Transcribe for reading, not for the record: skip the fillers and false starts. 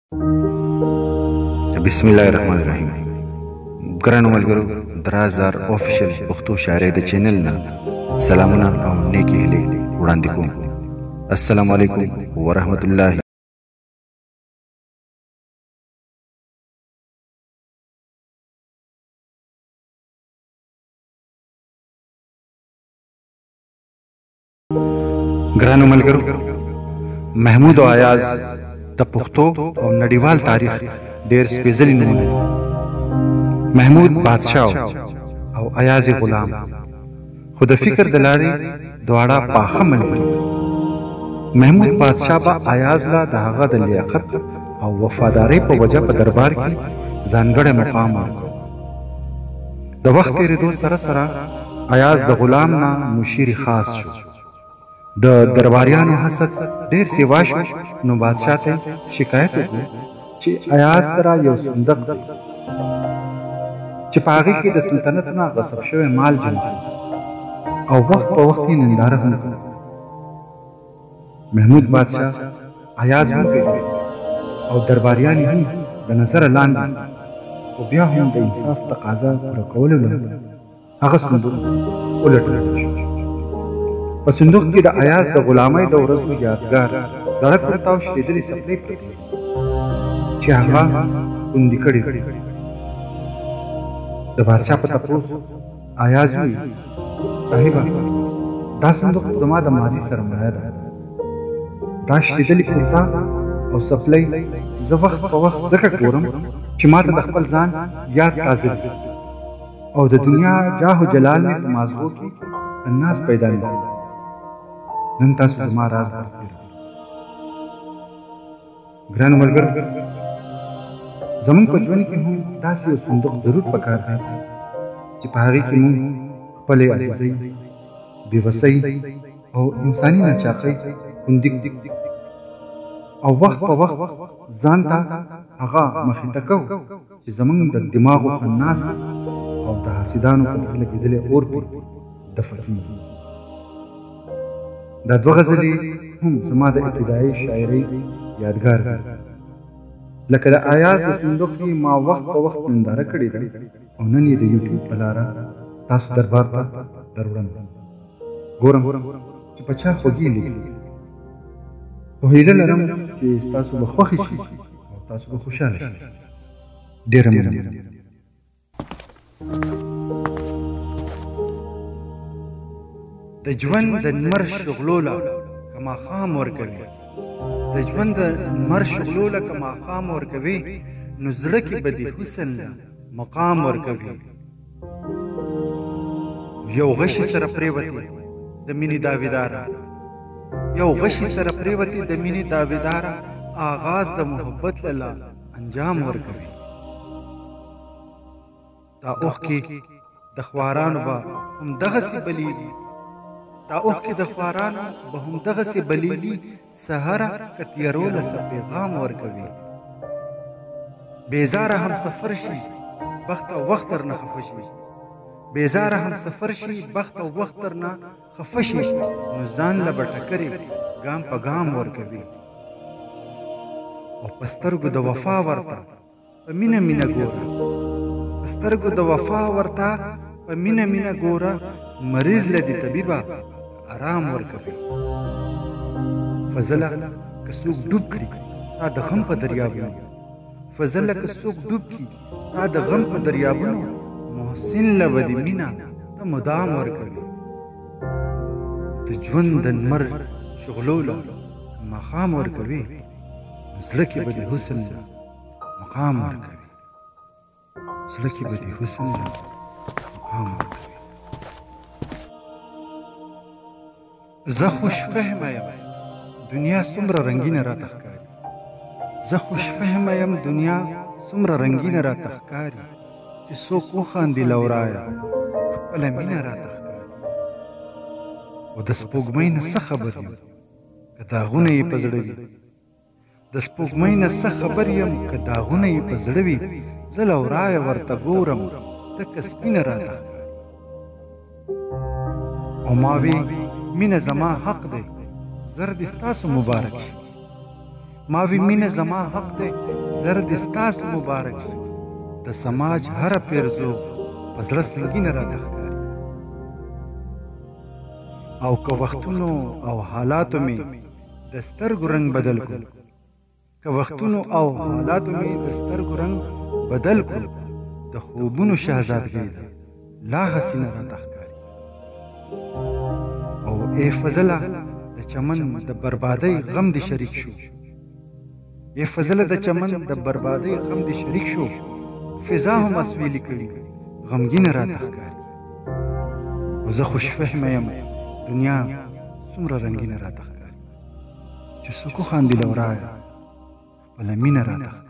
बिस्मिल्लाहिर्रहमानिर्रहीम। ګرانو ملګرو، درازار آفیشل پښتو شاعرۍ د چینل نه سلامونه او نیکې هیلې وړاندې کوم. السلام علیکم ورحمت الله. ګرانو ملګرو، محمود او ایاز د پښتو او نړیوال تاریخ ډېر سپېڅلي نومونه دي. محمود بادشاه او ایاز غلام، خو د فکر د لارې دواړه پاخه ملګري. محمود بادشاه به ایاز لا د هغه د لیاقت او وفادارۍ په وجه په دربار کې ځانګړی مقام ورکړ. د وخت تېرېدو سره سره ایاز د غلام نه مشیر خاص شو. د درباریانو حسد ډېر سیوا شو، نو بادشاه ته شکایت وکړ چې ایاز سره یو صندوق دی چې په هغې کې د سلطنت نه غصب شوی مال جمع دی او وخت په وخت یې ننداره هم کوي. محمود بادشاه ایاز وپېژند او درباریان یې هم د نظره لاندې، خو بیا هم د انصاف تقاضا پوره کولو لپاره هغه صندوق ولټول شو. په صندوق کې د ایاز د غلامۍ د ورځو یادګار زړه پرته او شلېدلې څپلۍ پرتې چې هغه خوندي کړې وې. د بادشاه په تپوس ایاز وویل: صاحبه، دا صندوق زما د ماضي سرمایه ده. دا شلېدلې کرتا او څپلۍ زه وخت په وخت ځکه ګورم چې ما ته د خپل ځان یاد تازه وي او د دنیا جاه و جلال مې په مازغو کې الناس پیدا نه کړي. نن تاسو زما راز ورتېر. ګرانو ملګرو، زموږ په ژوند کې هم داسې یو صندوق ضرور پکار دی چې په هغې کې موږ خپلې عاجزۍ، بېوسۍ او انساني ناچاقۍ خوندي کړو او وخت په وخت ځان ته هغه مخې کوو چې زموږ د دماغو خناس او د حاسدانو په زړه لګېدلی اور پرې دفع کېږي. دا دوه غزلې هم زما د ابتدایي شاعرۍ یادګار دي. لکه د ایاز د صندوق کې ما وخت په وخت ننداره کړې ده او نن یې د یوټیوب په لاره تاسو دربار ته دروړم. ګورم چې په چا خوږې لیکي، خو هیله لرم چې ستاسو به خوښې شي او تاسو به خوشحاله شئ. ډېره مننه. د ژوند د لمر شغلو له که ماښام ورکوي، د ژوند د لمر شغلو له که ماښام ورکوي، نو زړه کې به د حسن له مقام ورکوي. یو غشي سره پرېوتې د مینې داویداره، یو غشي سره پرېوتې د مینې داویداره، آغاز د محبت له انجام ورکوي. دا اوښکې د خوارانو به همدغسې بلیږي، دا اوښکې د خوارانو به همدغسې بلیږي، سهره که تیرو له څه پیغام ورکوي. بېزاره هم سفر شي بخت او وخت درنه خفه شي، بېزاره هم سفر شي بخت او وخت درنه خفه شي، نو ځان له به ټکرې ګام په ګام ورکوي. او په سترګو د وفا ورته په مینه مینه ګوره، په سترګو د وفا ورته په مینه مینه ګوره، مریض له دې طبیبه آرام ورکوي. فضله که څوک ډوب کړي تا د غم په دریابونو، فضله که څوک ډوب کړي تا د غم په دریابونو، محسن له به دې مینه ته مدام ورکوي. د ژوند د لمر شغلو له که ماښام ورکوي، زړه کې به د حسن له مقام ورکوي، زړه کې به د حسن له مقام ورکوي. زه خوش فهمه یم دنیا څومره رنګینه راته ښکاري، زه خوش فهمه یم دنیا څومره رنګینه راته ښکاري، چې څوک وخاندي له ورایه خپله مینه راته ښکاري. او د سپوږمۍ نه څه خبر یم که داغونه یې په زړه وي، د سپوږمۍ نه څه خبر یم که داغونه یې په زړه وي، زه له ورایه ورته ګورم تکه سپینه راته ښکاري. او ما وی مینه زما حق دی، زر دې ستاسو مبارک شي. ما وی مینه زما حق دی، زر دې ستاسو مبارک شي. د سماج هره پیرزو په زړه سنګینه راته ښکاري. او که وختونو او حالاتو مې د سترګو رنګ بدل کړو، که وختونو او حالاتو مې د سترګو رنګ بدل کړو، د خوبونو شهزادګۍ ده لا حسینه راته ښکاري. او ای فضله د چمن د بربادۍ غم دې شریک شو، ای فضله د چمن د بربادۍ غم دې شریک شو. فضا هم اسویلي کړي غمګینه راته ښکاري. او زه خوش فهمه یم دنیا څومره رنګینه راته ښکاري، چې څوک وخاندي له ورایه خپله مینه راته ښکاري.